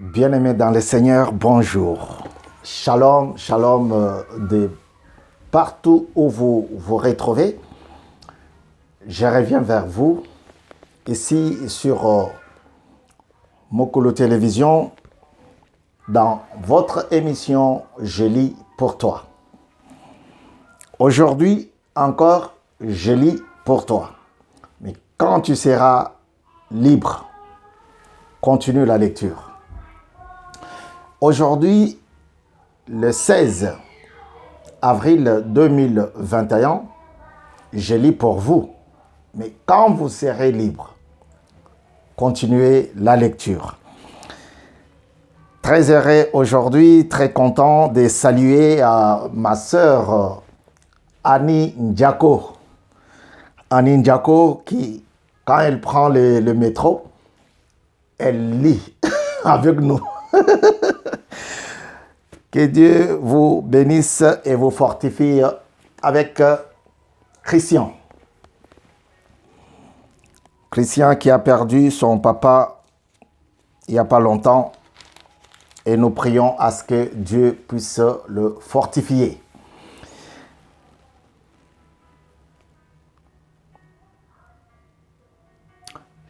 Bien-aimés dans le Seigneur, bonjour. Shalom, shalom de partout où vous vous retrouvez. Je reviens vers vous ici sur Mokolo Télévision dans votre émission Je lis pour toi. Aujourd'hui encore, je lis pour toi. Mais quand tu seras libre, continue la lecture. Aujourd'hui, le 16 avril 2021, je lis pour vous. Mais quand vous serez libre, continuez la lecture. Très heureux aujourd'hui, très content de saluer ma sœur Annie Ndiako. Annie Ndiako qui, quand elle prend le métro, elle lit avec nous. Que Dieu vous bénisse et vous fortifie avec Christian. Christian qui a perdu son papa il n'y a pas longtemps et nous prions à ce que Dieu puisse le fortifier.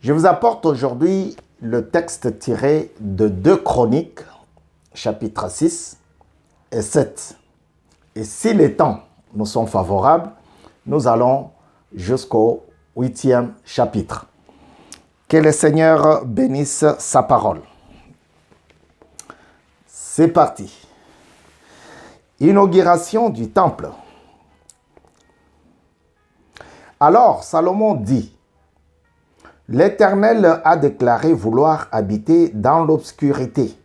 Je vous apporte aujourd'hui le texte tiré de 2 Chroniques, chapitre 6 et 7. Et si les temps nous sont favorables, nous allons jusqu'au 8e chapitre. Que le Seigneur bénisse sa parole. C'est parti. Inauguration du temple. Alors Salomon dit: L'Éternel a déclaré vouloir habiter dans l'obscurité.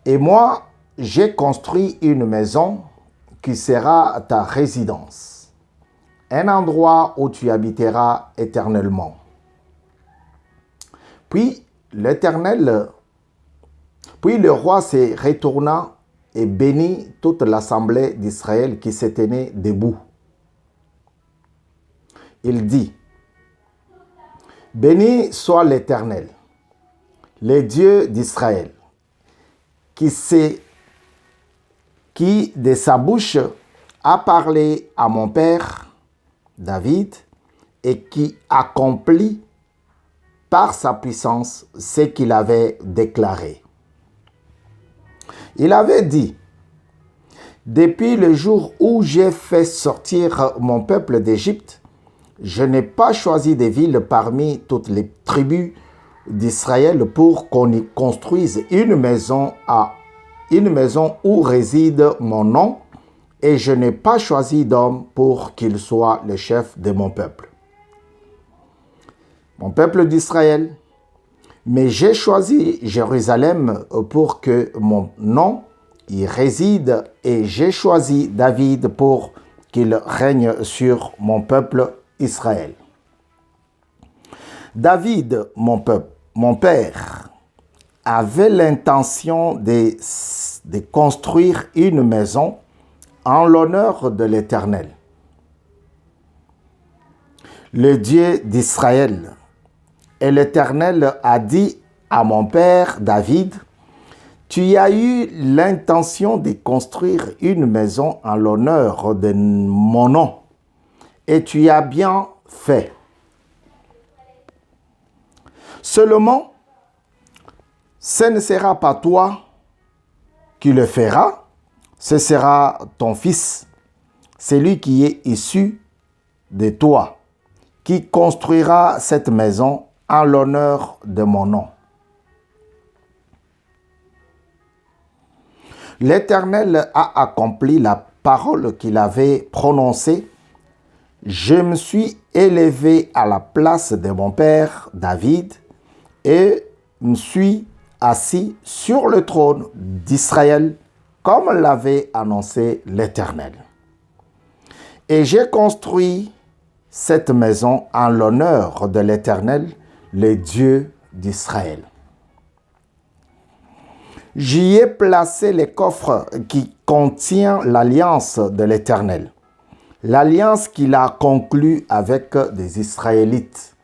Et moi, j'ai construit une maison qui sera ta résidence, un endroit où tu habiteras éternellement. Puis le roi se retourna et bénit toute l'assemblée d'Israël qui se tenait debout. Il dit: Béni soit l'Éternel, le Dieu d'Israël, qui de sa bouche a parlé à mon père David et qui accomplit par sa puissance ce qu'il avait déclaré. Il avait dit: Depuis le jour où j'ai fait sortir mon peuple d'Égypte, je n'ai pas choisi des villes parmi toutes les tribus d'Israël pour qu'on y construise une maison où réside mon nom, et je n'ai pas choisi d'homme pour qu'il soit le chef de mon peuple d'Israël. Mais j'ai choisi Jérusalem pour que mon nom y réside, et j'ai choisi David pour qu'il règne sur mon peuple Israël. David, mon père, avait l'intention de construire une maison en l'honneur de l'Éternel, le Dieu d'Israël. Et l'Éternel a dit à mon père David: Tu as eu l'intention de construire une maison en l'honneur de mon nom, et tu as bien fait. Seulement, ce ne sera pas toi qui le feras, ce sera ton fils, celui qui est issu de toi, qui construira cette maison en l'honneur de mon nom. L'Éternel a accompli la parole qu'il avait prononcée. Je me suis élevé à la place de mon père David et me suis assis sur le trône d'Israël comme l'avait annoncé l'Éternel. Et j'ai construit cette maison en l'honneur de l'Éternel, le Dieu d'Israël. J'y ai placé les coffres qui contiennent l'alliance de l'Éternel, l'alliance qu'il a conclue avec des Israélites.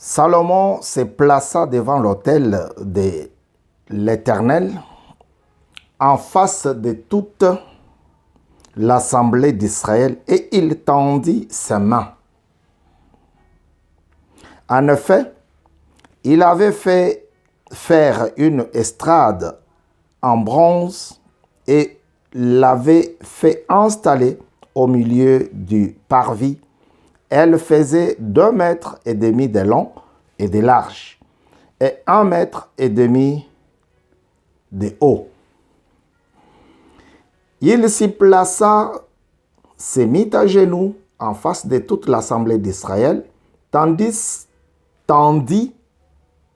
Salomon se plaça devant l'autel de l'Éternel en face de toute l'assemblée d'Israël et il tendit ses mains. En effet, il avait fait faire une estrade en bronze et l'avait fait installer au milieu du parvis. Elle faisait 2,5 mètres de long et de large et 1,5 mètre de haut. Il s'y plaça, se mit à genoux en face de toute l'assemblée d'Israël, tendit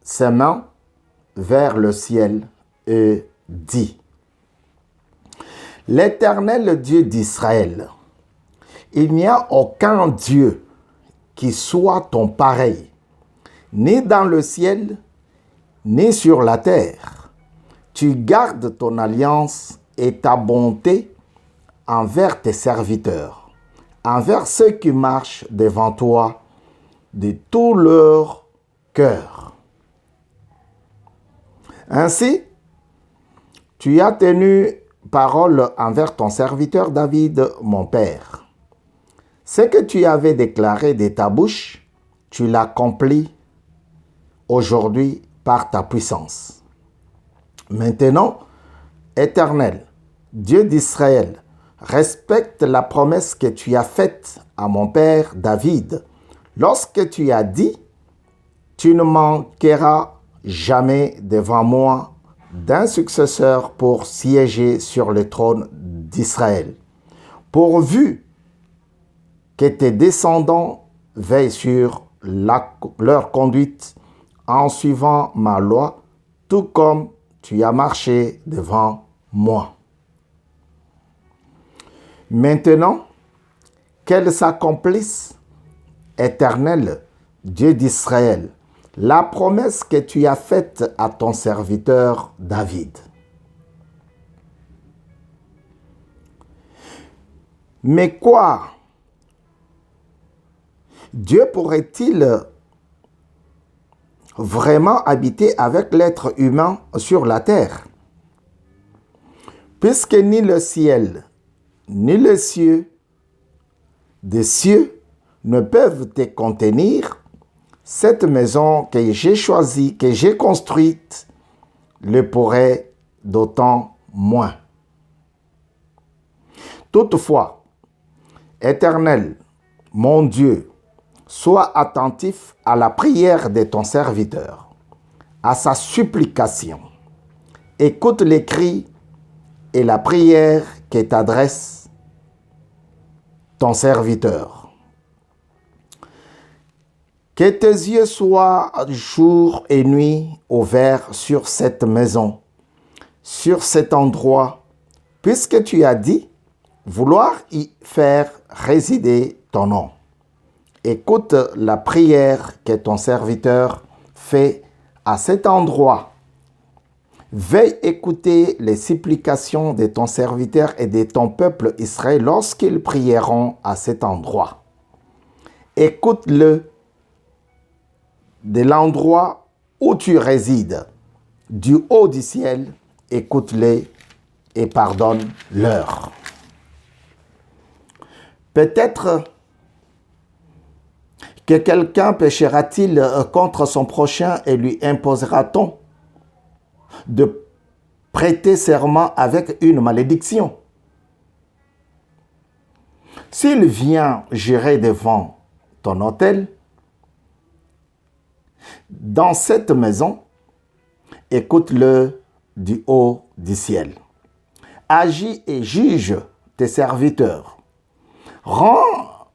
ses mains vers le ciel et dit: L'Éternel Dieu d'Israël, il n'y a aucun Dieu qui soit ton pareil, ni dans le ciel, ni sur la terre. Tu gardes ton alliance et ta bonté envers tes serviteurs, envers ceux qui marchent devant toi de tout leur cœur. Ainsi, tu as tenu parole envers ton serviteur David, mon père. Ce que tu avais déclaré de ta bouche, tu l'accomplis aujourd'hui par ta puissance. Maintenant, Éternel, Dieu d'Israël, respecte la promesse que tu as faite à mon père David, lorsque tu as dit: tu ne manqueras jamais devant moi d'un successeur pour siéger sur le trône d'Israël, pourvu que tes descendants veillent sur leur conduite en suivant ma loi, tout comme tu as marché devant moi. Maintenant, qu'elle s'accomplisse, Éternel, Dieu d'Israël, la promesse que tu as faite à ton serviteur David. Mais quoi? Dieu pourrait-il vraiment habiter avec l'être humain sur la terre? Puisque ni le ciel, ni les cieux des cieux ne peuvent te contenir, cette maison que j'ai choisie, que j'ai construite, le pourrait d'autant moins. Toutefois, Éternel, mon Dieu, sois attentif à la prière de ton serviteur, à sa supplication. Écoute les cris et la prière que t'adresse ton serviteur. Que tes yeux soient jour et nuit ouverts sur cette maison, sur cet endroit, puisque tu as dit vouloir y faire résider ton nom. Écoute la prière que ton serviteur fait à cet endroit. Veille écouter les supplications de ton serviteur et de ton peuple Israël lorsqu'ils prieront à cet endroit. Écoute-le de l'endroit où tu résides, du haut du ciel, écoute-les et pardonne-leur. Peut-être que quelqu'un péchera-t-il contre son prochain et lui imposera-t-on de prêter serment avec une malédiction? S'il vient jurer devant ton autel, dans cette maison, écoute-le du haut du ciel. Agis et juge tes serviteurs. Rends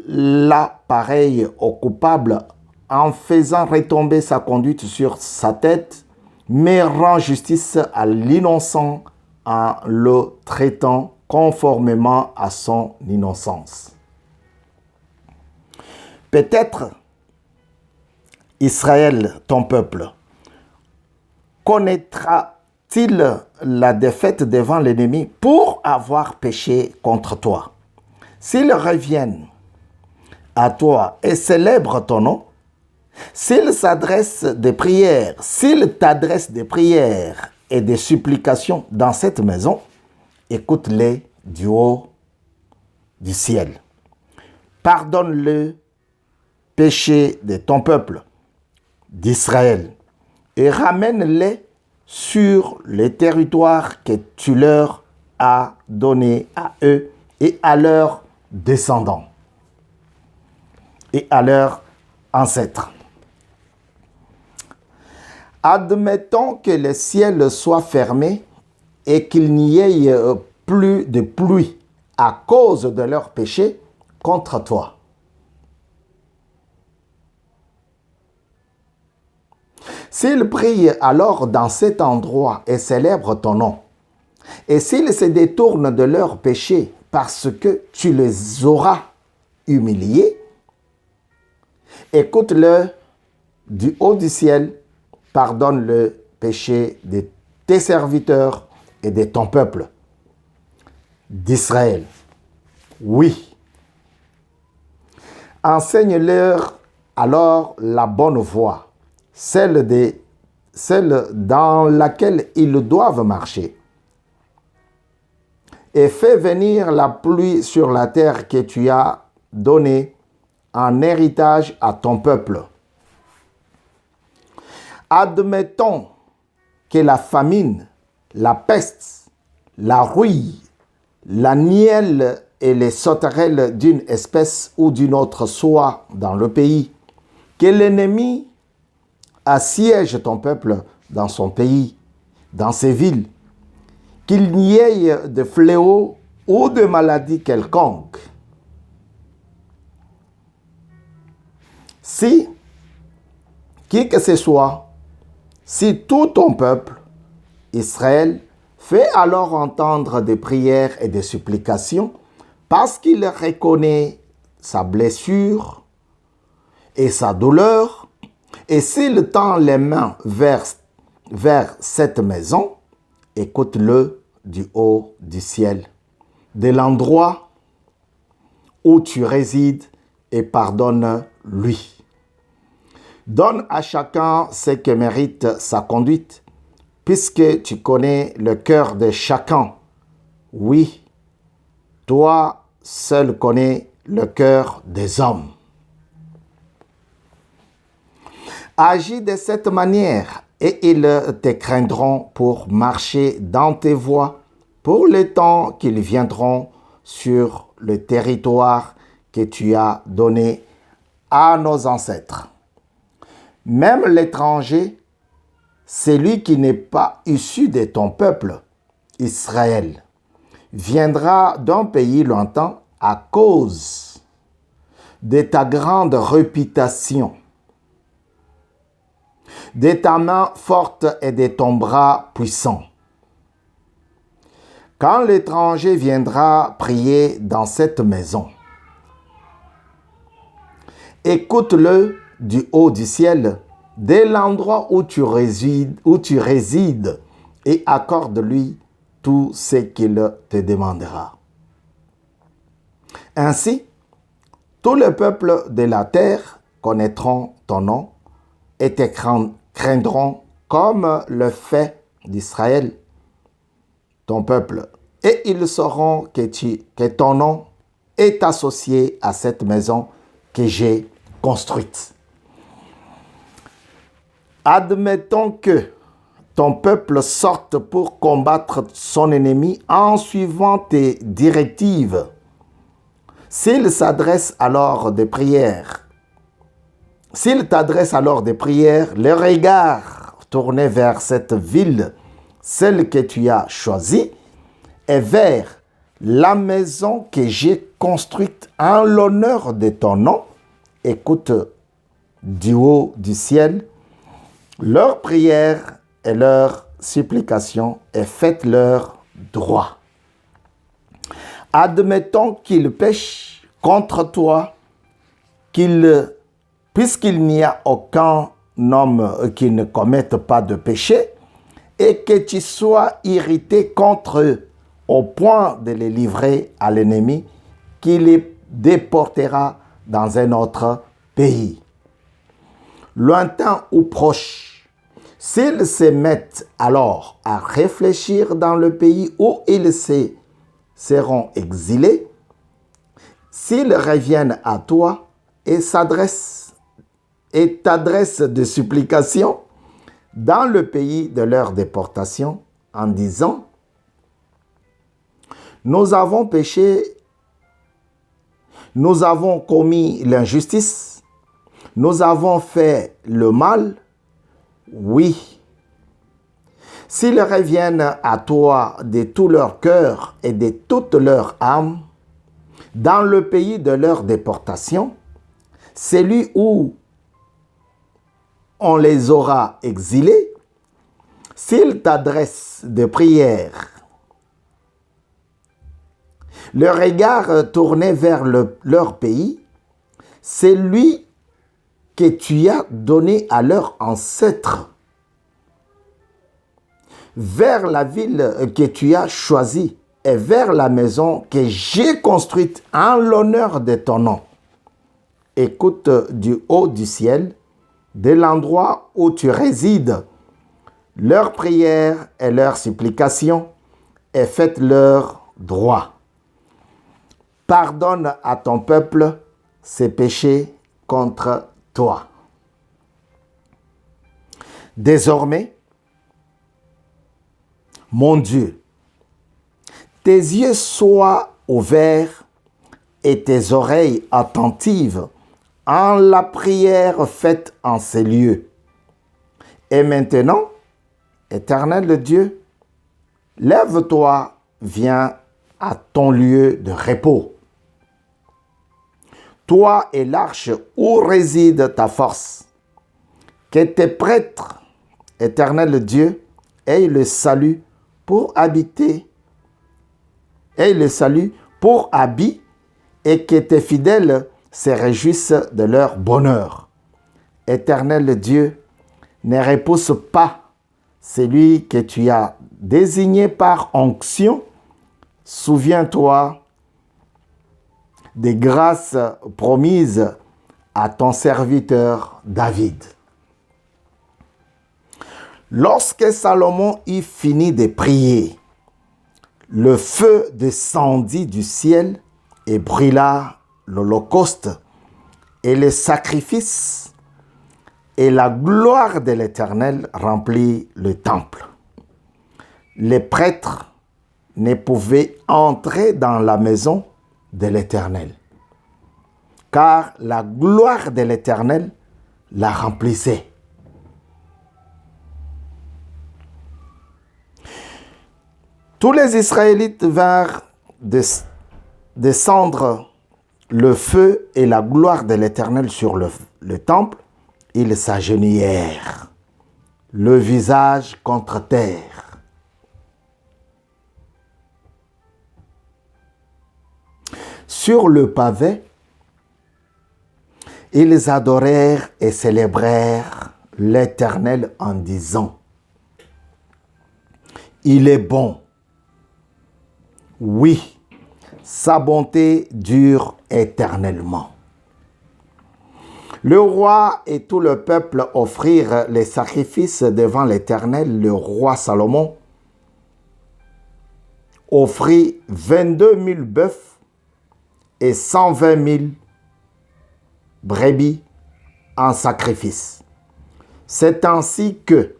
l'appareil au coupable en faisant retomber sa conduite sur sa tête, mais rends justice à l'innocent en le traitant conformément à son innocence. Peut-être Israël, ton peuple, connaîtra-t-il la défaite devant l'ennemi pour avoir péché contre toi? S'ils reviennent à toi et célèbrent ton nom, S'il s'adresse des prières, s'il t'adresse des prières et des supplications dans cette maison, écoute-les du haut du ciel. Pardonne le péché de ton peuple, d'Israël, et ramène-les sur les territoires que tu leur as donnés à eux et à leurs descendants et à leurs ancêtres. Admettons que le ciel soit fermé et qu'il n'y ait plus de pluie à cause de leurs péchés contre toi. S'ils prient alors dans cet endroit et célèbrent ton nom, et s'ils se détournent de leurs péchés parce que tu les auras humiliés, écoute-le du haut du ciel, pardonne le péché de tes serviteurs et de ton peuple, d'Israël. Oui. Enseigne-leur alors la bonne voie, celle dans laquelle ils doivent marcher. Et fais venir la pluie sur la terre que tu as donnée en héritage à ton peuple. Admettons que la famine, la peste, la rouille, la nielle et les sauterelles d'une espèce ou d'une autre soient dans le pays, que l'ennemi assiège ton peuple dans son pays, dans ses villes, qu'il n'y ait de fléau ou de maladie quelconque. Si, qui que ce soit, si tout ton peuple, Israël, fait alors entendre des prières et des supplications parce qu'il reconnaît sa blessure et sa douleur, et s'il tend les mains vers cette maison, écoute-le du haut du ciel, de l'endroit où tu résides, et pardonne-lui. Donne à chacun ce que mérite sa conduite, puisque tu connais le cœur de chacun. Oui, toi seul connais le cœur des hommes. Agis de cette manière et ils te craindront pour marcher dans tes voies pour le temps qu'ils viendront sur le territoire que tu as donné à nos ancêtres. Même l'étranger, celui qui n'est pas issu de ton peuple, Israël, viendra d'un pays lointain à cause de ta grande réputation, de ta main forte et de ton bras puissant. Quand l'étranger viendra prier dans cette maison, écoute-le du haut du ciel, dès l'endroit où tu résides, et accorde-lui tout ce qu'il te demandera. Ainsi, tous les peuples de la terre connaîtront ton nom et te craindront comme le fait d'Israël, ton peuple, et ils sauront que ton nom est associé à cette maison que j'ai construite. Admettons que ton peuple sorte pour combattre son ennemi en suivant tes directives. S'il t'adresse alors des prières, le regard tourné vers cette ville, celle que tu as choisie, et vers la maison que j'ai construite en l'honneur de ton nom, écoute du haut du ciel leurs prières et leurs supplications et faites-leur droit. Admettons qu'ils pêchent contre toi, puisqu'il n'y a aucun homme qui ne commette pas de péché, et que tu sois irrité contre eux au point de les livrer à l'ennemi qui les déportera dans un autre pays. lointain ou proche. S'ils se mettent alors à réfléchir dans le pays où ils seront exilés, s'ils reviennent à toi et t'adressent des supplications dans le pays de leur déportation en disant: nous avons péché, nous avons commis l'injustice, nous avons fait le mal, oui. S'ils reviennent à toi de tout leur cœur et de toute leur âme, dans le pays de leur déportation, celui où on les aura exilés, s'ils t'adressent des prières, le regard tourné vers leur pays, celui que tu as donné à leurs ancêtres, vers la ville que tu as choisie et vers la maison que j'ai construite en l'honneur de ton nom. Écoute du haut du ciel, de l'endroit où tu résides, leurs prières et leurs supplications, et faites-leur droit. Pardonne à ton peuple ses péchés contre toi. Désormais, mon Dieu, tes yeux soient ouverts et tes oreilles attentives en la prière faite en ces lieux. Et maintenant, Éternel Dieu, lève-toi, viens à ton lieu de repos. Toi et l'arche où réside ta force. Que tes prêtres, Éternel Dieu, aient le salut pour habiter, aient le salut pour habit, et que tes fidèles se réjouissent de leur bonheur. Éternel Dieu, ne repousse pas celui que tu as désigné par onction. Souviens-toi des grâces promises à ton serviteur David. Lorsque Salomon eut fini de prier, le feu descendit du ciel et brûla l'holocauste et les sacrifices, et la gloire de l'Éternel remplit le temple. Les prêtres ne pouvaient entrer dans la maison de l'Éternel, car la gloire de l'Éternel la remplissait. Tous les Israélites vinrent descendre le feu et la gloire de l'Éternel sur le temple. Ils s'agenouillèrent, le visage contre terre. Sur le pavé, ils adorèrent et célébrèrent l'Éternel en disant: il est bon. Oui, sa bonté dure éternellement. Le roi et tout le peuple offrirent les sacrifices devant l'Éternel. Le roi Salomon offrit 22 000 bœufs et 120 000 brebis en sacrifice. C'est ainsi que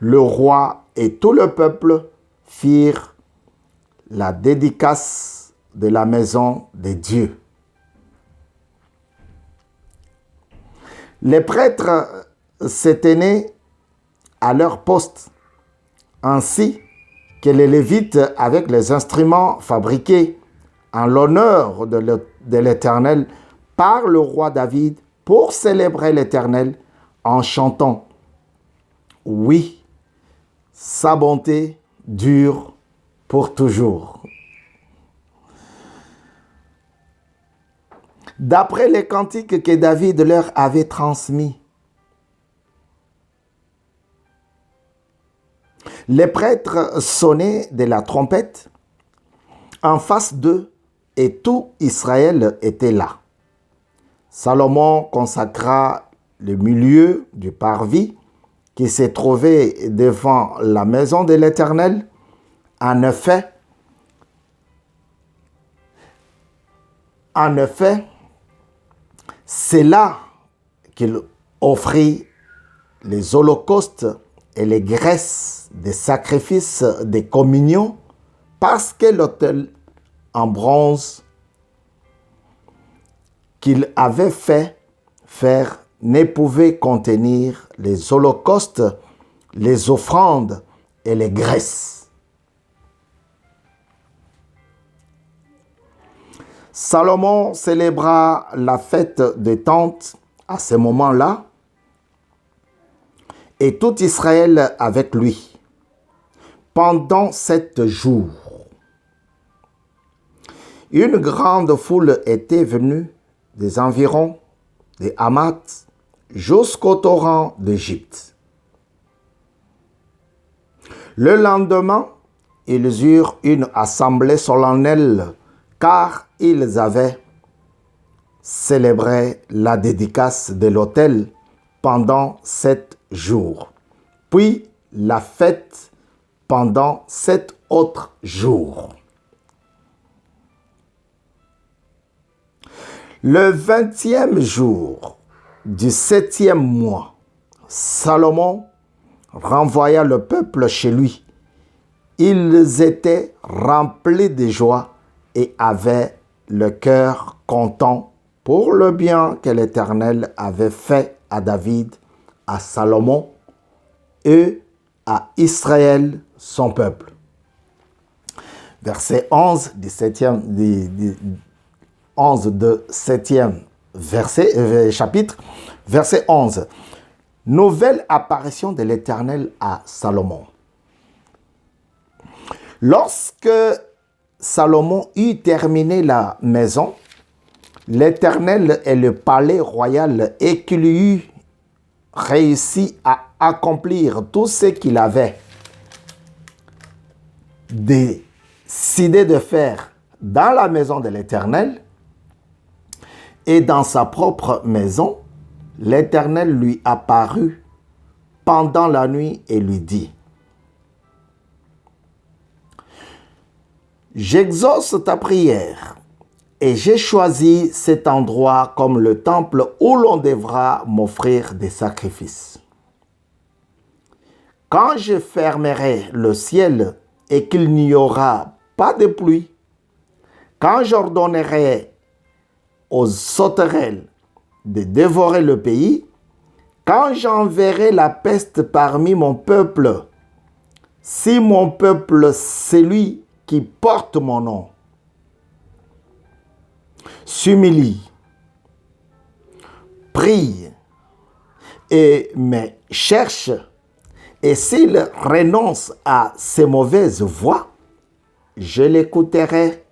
le roi et tout le peuple firent la dédicace de la maison de Dieu. Les prêtres se tenaient à leur poste, ainsi que les Lévites avec les instruments fabriqués en l'honneur de l'Éternel par le roi David pour célébrer l'Éternel en chantant: oui, sa bonté dure pour toujours. D'après les cantiques que David leur avait transmis, les prêtres sonnaient de la trompette en face d'eux et tout Israël était là. Salomon consacra le milieu du parvis qui s'est trouvé devant la maison de l'Éternel. En effet, c'est là qu'il offrit les holocaustes et les graisses des sacrifices de communion, parce que l'autel en bronze qu'il avait fait faire ne pouvait contenir les holocaustes, les offrandes et les graisses. Salomon célébra la fête des tentes à ce moment-là, et tout Israël avec lui, pendant 7 jours. Une grande foule était venue des environs de Hamath jusqu'au torrent d'Égypte. Le lendemain, ils eurent une assemblée solennelle, car ils avaient célébré la dédicace de l'autel pendant 7 jours, puis la fête pendant 7 autres jours. Le 20e jour du 7e mois, Salomon renvoya le peuple chez lui. Ils étaient remplis de joie et avaient le cœur content pour le bien que l'Éternel avait fait à David, à Salomon et à Israël, son peuple. Verset 11 du 7e chapitre, verset 11. Nouvelle apparition de l'Éternel à Salomon. Lorsque Salomon eut terminé la maison, l'Éternel et le palais royal, et qu'il eut réussi à accomplir tout ce qu'il avait décidé de faire dans la maison de l'Éternel et dans sa propre maison, l'Éternel lui apparut pendant la nuit et lui dit: j'exauce ta prière et j'ai choisi cet endroit comme le temple où l'on devra m'offrir des sacrifices. Quand je fermerai le ciel et qu'il n'y aura pas de pluie, quand j'ordonnerai aux sauterelles de dévorer le pays, quand j'enverrai la peste parmi mon peuple, si mon peuple, celui qui porte mon nom, s'humilie, prie et me cherche, et s'il renonce à ses mauvaises voies, je l'écouterai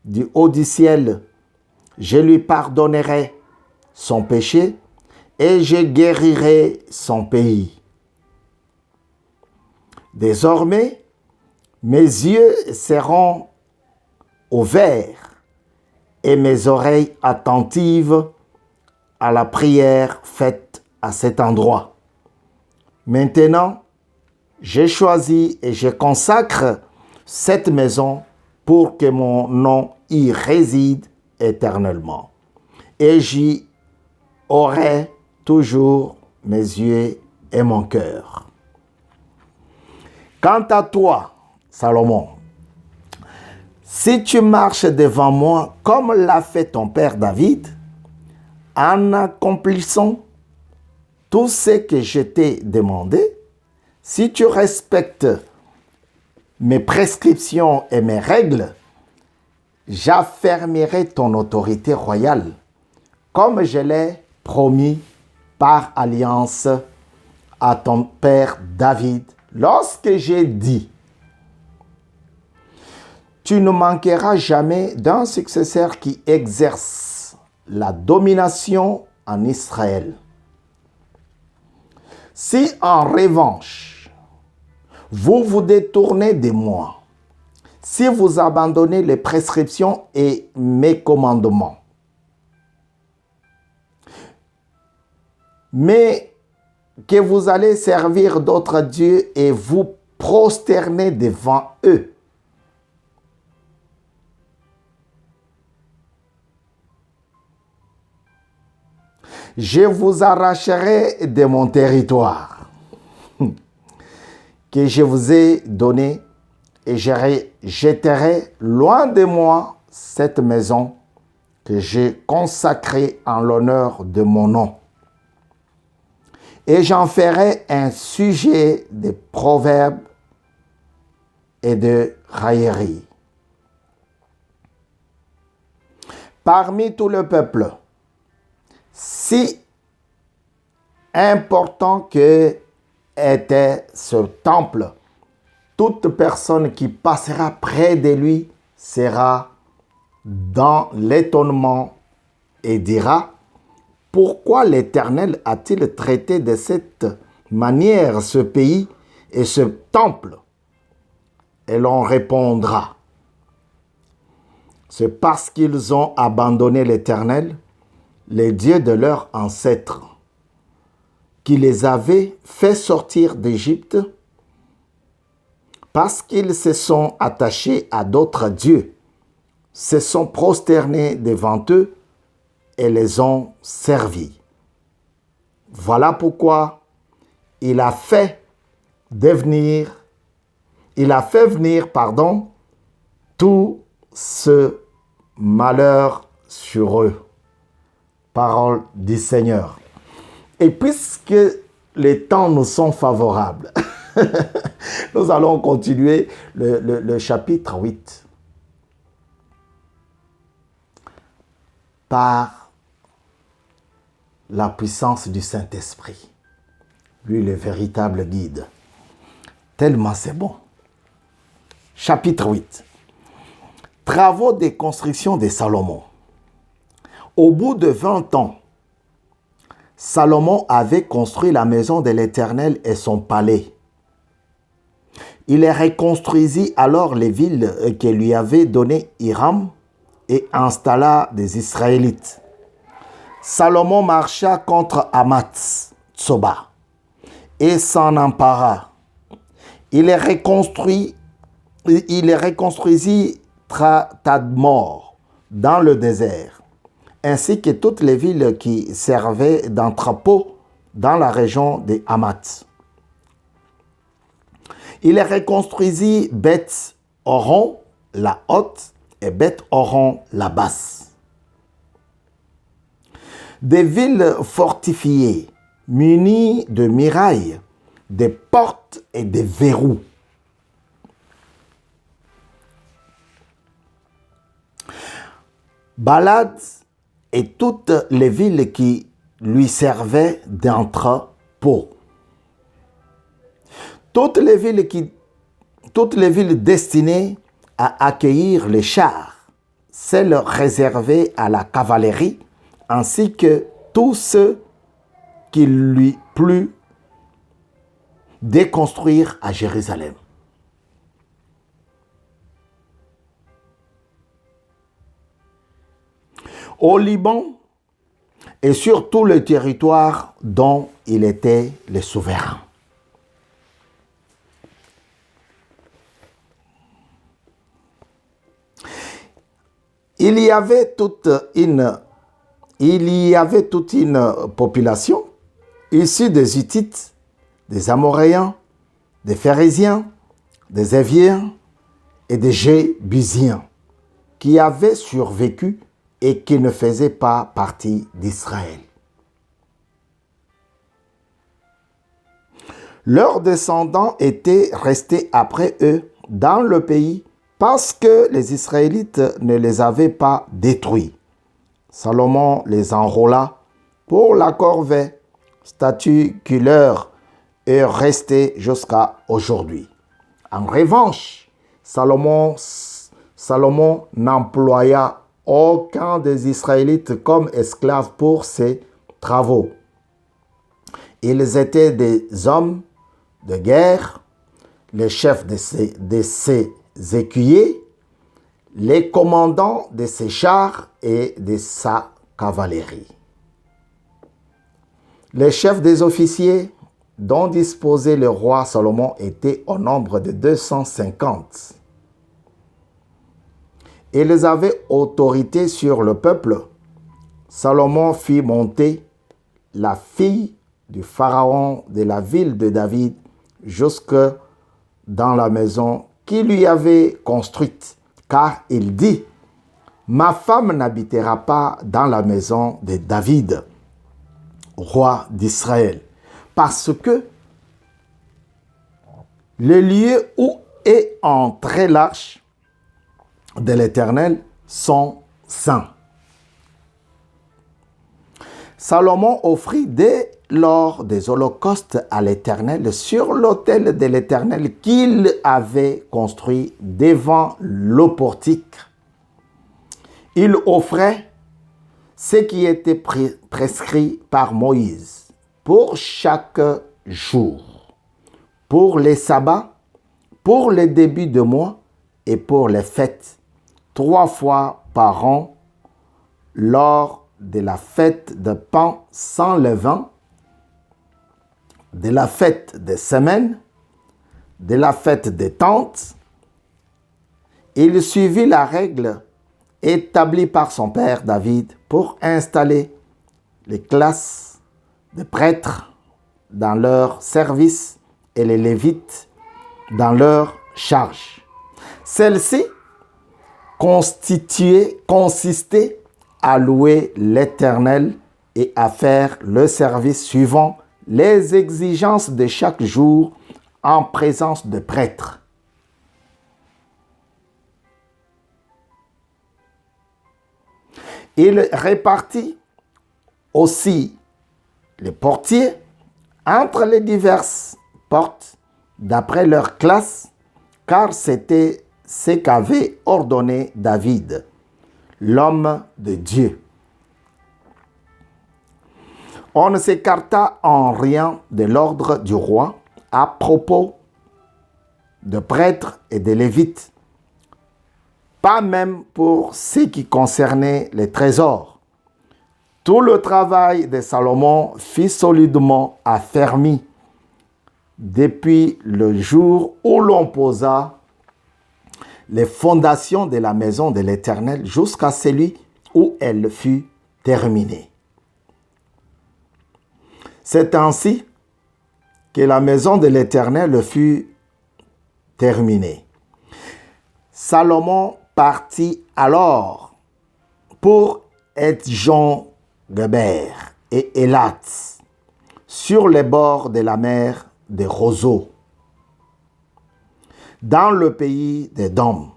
du haut du ciel, je lui pardonnerai son péché et je guérirai son pays. Désormais, mes yeux seront ouverts et mes oreilles attentives à la prière faite à cet endroit. Maintenant, j'ai choisi et je consacre cette maison pour que mon nom y réside éternellement. Et j'y aurai toujours mes yeux et mon cœur. Quant à toi, Salomon, si tu marches devant moi comme l'a fait ton père David, en accomplissant tout ce que je t'ai demandé, si tu respectes mes prescriptions et mes règles, j'affermirai ton autorité royale, comme je l'ai promis par alliance à ton père David, lorsque j'ai dit: tu ne manqueras jamais d'un successeur qui exerce la domination en Israël. Si en revanche, vous vous détournez de moi, si vous abandonnez les prescriptions et mes commandements, mais que vous allez servir d'autres dieux et vous prosterner devant eux. Je vous arracherai de mon territoire que je vous ai donné et je jetterai loin de moi cette maison que j'ai consacrée en l'honneur de mon nom. Et j'en ferai un sujet de proverbes et de railleries. Parmi tout le peuple, si important que était ce temple, toute personne qui passera près de lui sera dans l'étonnement et dira: pourquoi l'Éternel a-t-il traité de cette manière ce pays et ce temple? Et l'on répondra: c'est parce qu'ils ont abandonné l'Éternel, les dieux de leurs ancêtres, qui les avait fait sortir d'Égypte, parce qu'ils se sont attachés à d'autres dieux, se sont prosternés devant eux et les ont servis. Voilà pourquoi il a fait venir, tout ce malheur sur eux. Parole du Seigneur. Et puisque les temps nous sont favorables, nous allons continuer le chapitre 8 par la puissance du Saint-Esprit. Lui, le véritable guide. Tellement c'est bon. Chapitre 8. Travaux de construction de Salomon. Au bout de 20 ans, Salomon avait construit la maison de l'Éternel et son palais. Il reconstruisit alors les villes que lui avait données Hiram et installa des Israélites. Salomon marcha contre Hamath Tsoba et s'en empara. Il reconstruisit Tadmor dans le désert, ainsi que toutes les villes qui servaient d'entrepôt dans la région de Hamath. Il reconstruisit Beth-Horon la haute et Beth-Horon la basse. Des villes fortifiées, munies de murailles, des portes et des verrous. Balad et toutes les villes qui lui servaient d'entrepôt. Toutes les villes destinées à accueillir les chars, celles réservées à la cavalerie, ainsi que tous ceux qu'il lui plut déconstruire à Jérusalem. Au Liban et sur tout le territoire dont il était le souverain. Il y avait toute une population issue des Hittites, des Amoréens, des Phérésiens, des Éviens et des Jébusiens qui avaient survécu et qui ne faisaient pas partie d'Israël. Leurs descendants étaient restés après eux dans le pays parce que les Israélites ne les avaient pas détruits. Salomon les enrôla pour la corvée, statut qui leur est resté jusqu'à aujourd'hui. En revanche, Salomon n'employa aucun des Israélites comme esclaves pour ses travaux. Ils étaient des hommes de guerre, les chefs de ses écuyers, les commandants de ses chars et de sa cavalerie. Les chefs des officiers dont disposait le roi Salomon étaient au nombre de 250. Ils avaient autorité sur le peuple. Salomon fit monter la fille du pharaon de la ville de David jusque dans la maison qu'il lui avait construite, car il dit: ma femme n'habitera pas dans la maison de David, roi d'Israël, parce que le lieu où est entrée l'arche de l'Éternel sont saints. Salomon offrit dès lors des holocaustes à l'Éternel sur l'autel de l'Éternel qu'il avait construit devant le portique. Il offrait ce qui était prescrit par Moïse pour chaque jour, pour les sabbats, pour les débuts de mois et pour les fêtes, 3 fois par an, lors de la fête de pain sans levain, de la fête des semaines, de la fête des tentes. Il suivit la règle établie par son père David pour installer les classes de prêtres dans leur service et les lévites dans leur charge. Celle-ci consistait à louer l'Éternel et à faire le service suivant les exigences de chaque jour en présence de prêtres. Il répartit aussi les portiers entre les diverses portes d'après leur classe, car c'était ce qu'avait ordonné David, l'homme de Dieu. On ne s'écarta en rien de l'ordre du roi à propos de prêtres et de lévites, pas même pour ce qui concernait les trésors. Tout le travail de Salomon fut solidement affermi depuis le jour où l'on posa les fondations de la maison de l'Éternel jusqu'à celui où elle fut terminée. C'est ainsi que la maison de l'Éternel fut terminée. Salomon partit alors pour Etjon-Geber et Élat, sur les bords de la mer de Roseau, dans le pays d'Édom.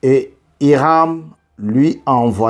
Et Hiram lui envoya